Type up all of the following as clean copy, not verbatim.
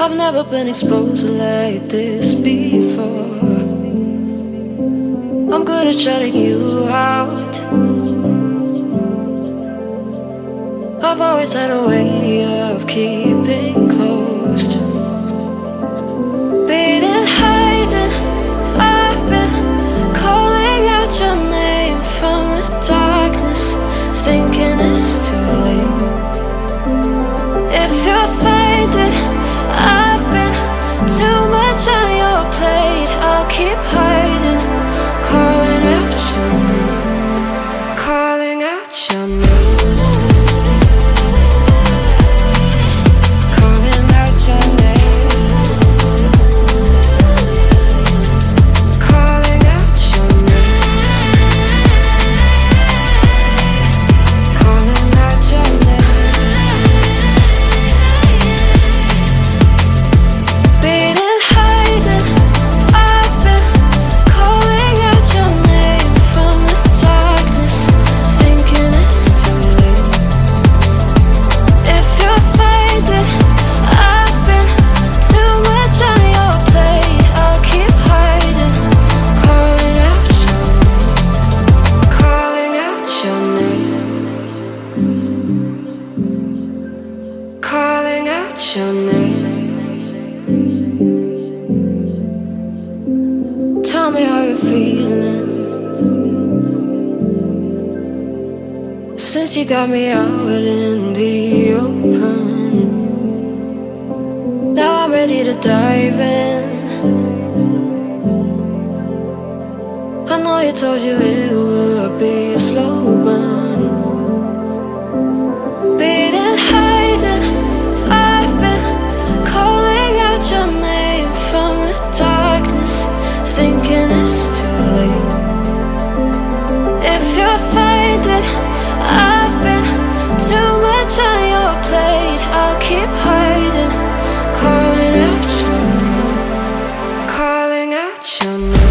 I've never been exposed like this before. I'm good at shutting you out. I've always had a way of keeping closed. Beating, hiding, I've been calling out your name from the darkness, thinking it's too late. If you'll find it, I've been too much on your plate. I'll keep hiding, calling out your name, calling out your name. Since you got me out in the open, now I'm ready to dive in. I know you told you it would be a slow burn. Beating, hiding, I've been calling out your name from the darkness, thinking it's too late. If you'll find it, I've been too much on your plate. I'll keep hiding, calling out your name, calling out your name.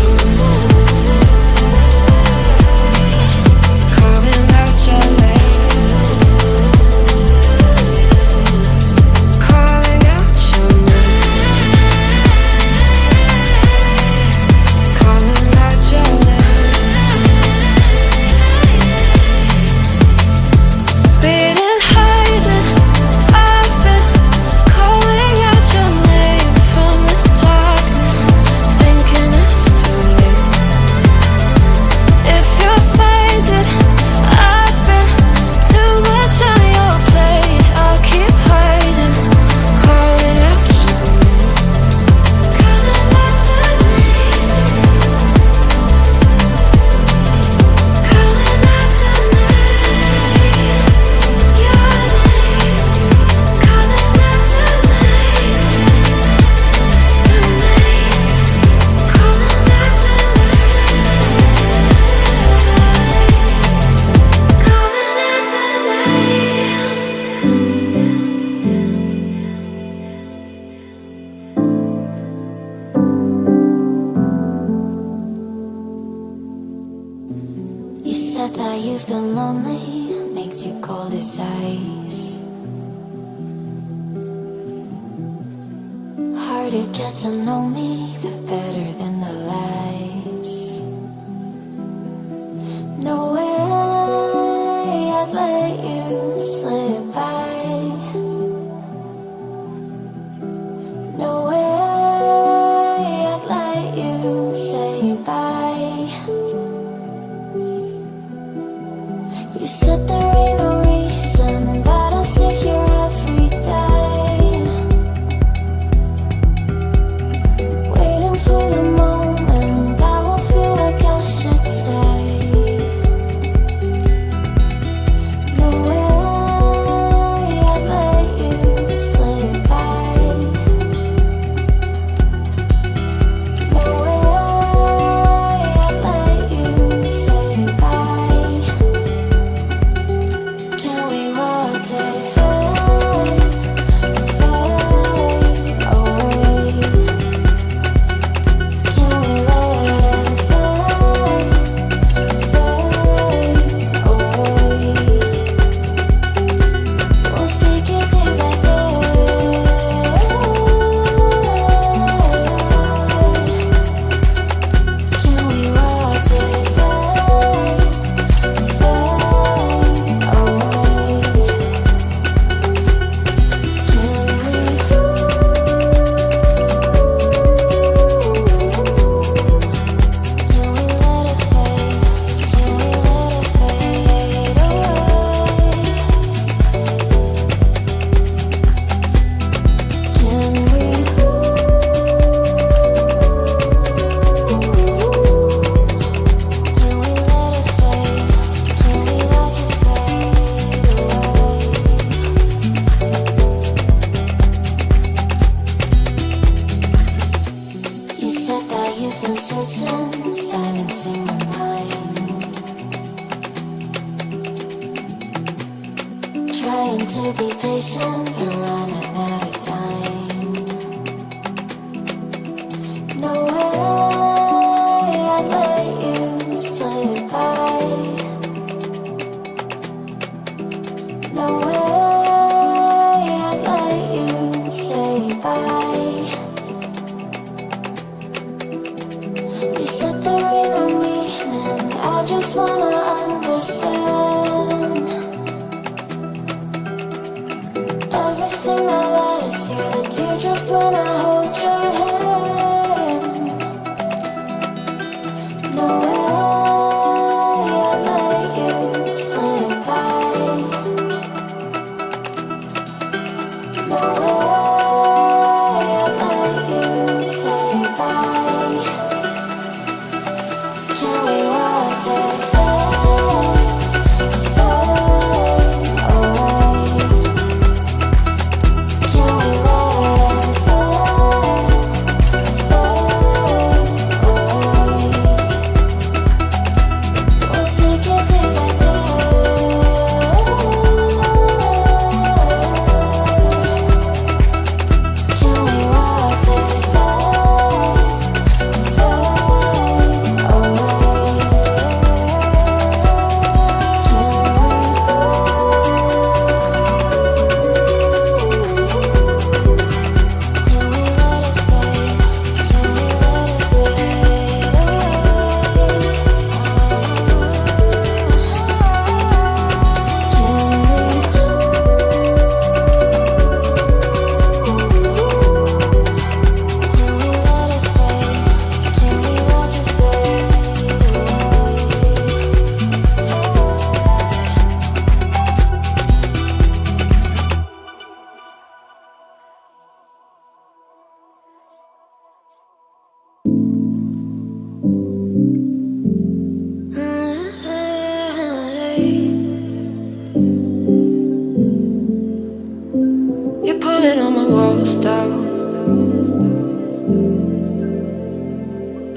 Waiting for the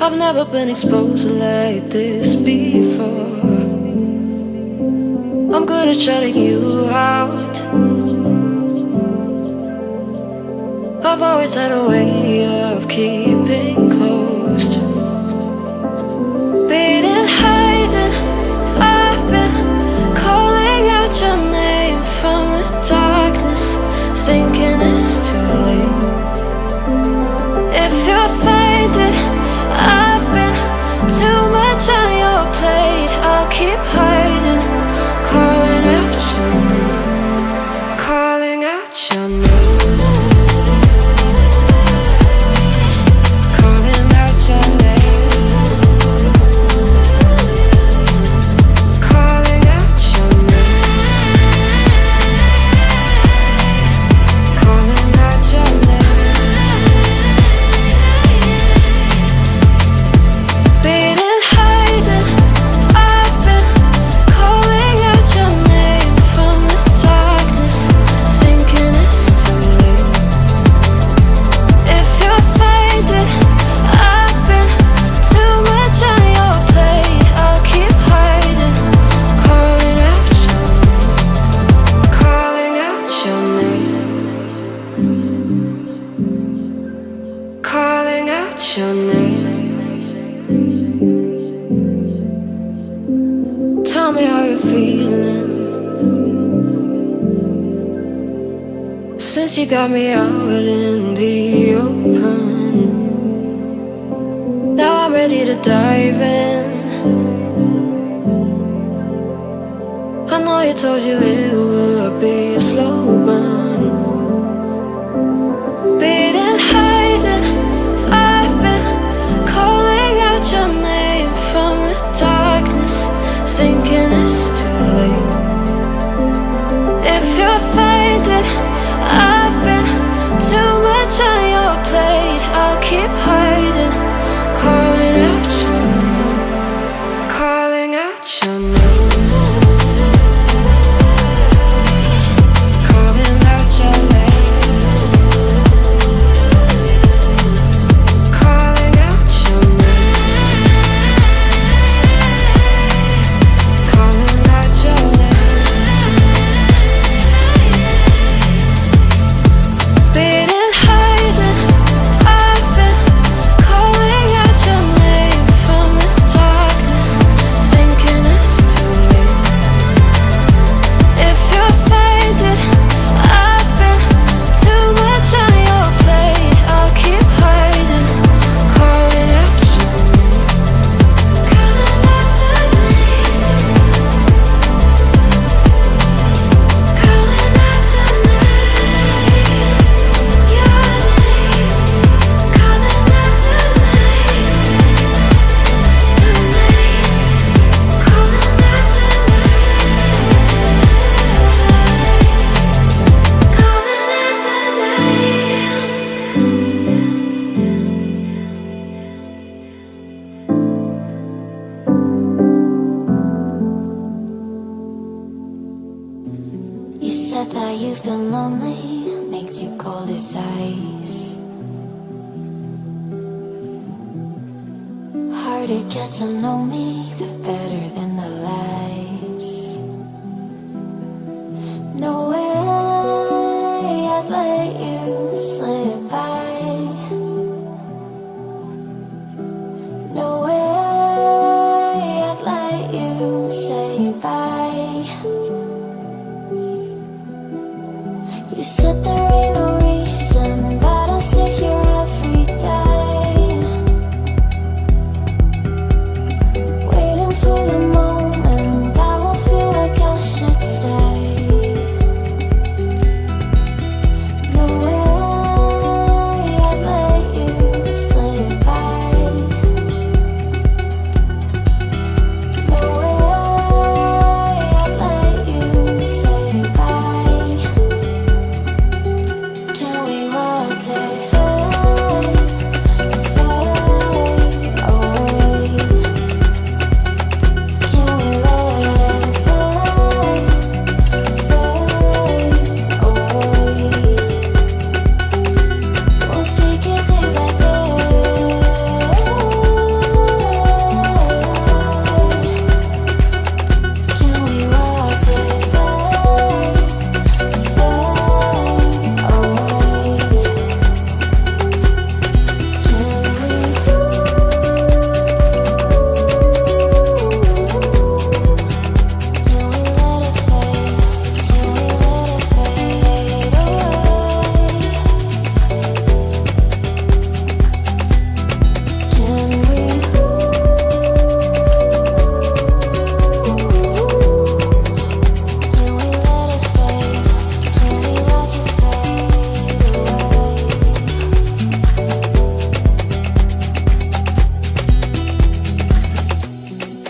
I've never been exposed like this before. I'm good at shutting you out. I've always had a way of keeping closed. Beating, hiding, I've been calling out your name from the darkness, thinking it's too late. If you'll find it, I've been too much on your plate. I'll keep hiding, calling out your name, calling out your name. Since you got me out in the open, now I'm ready to dive in. I know you told you it would be a slow burn. Beating, hiding, I've been calling out your name from the darkness, thinking it's too late. If you'll find it, I've been too much on your plate. I'll keep hiding, calling out your name, calling out your name. precise. Hard to get to know me, but better than the lies. No way I'd let you slip by. No way I'd let you say bye. You said there ain't no reason, but I'll sit here every day, waiting for the moment I won't feel like I should stay. No way I'd let you slip by. No way I'd let you say bye. Can we rotate, fade, fade away? Can we let it fade, fade away? We'll take it day by day. Can we rotate, fade, fade away?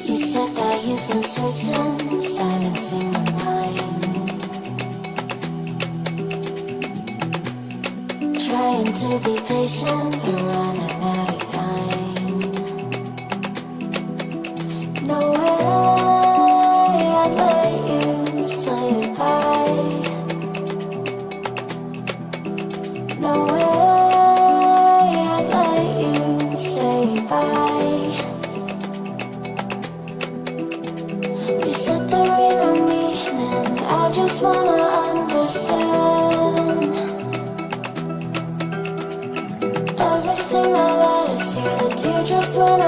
You said that you've been searching, silencing your mind, trying to be patient, but running out of time. No way I'd let you slip by. No way I'd let you say bye. You said there ain't no meaning, I just wanna understand everything that led us here, the teardrops when I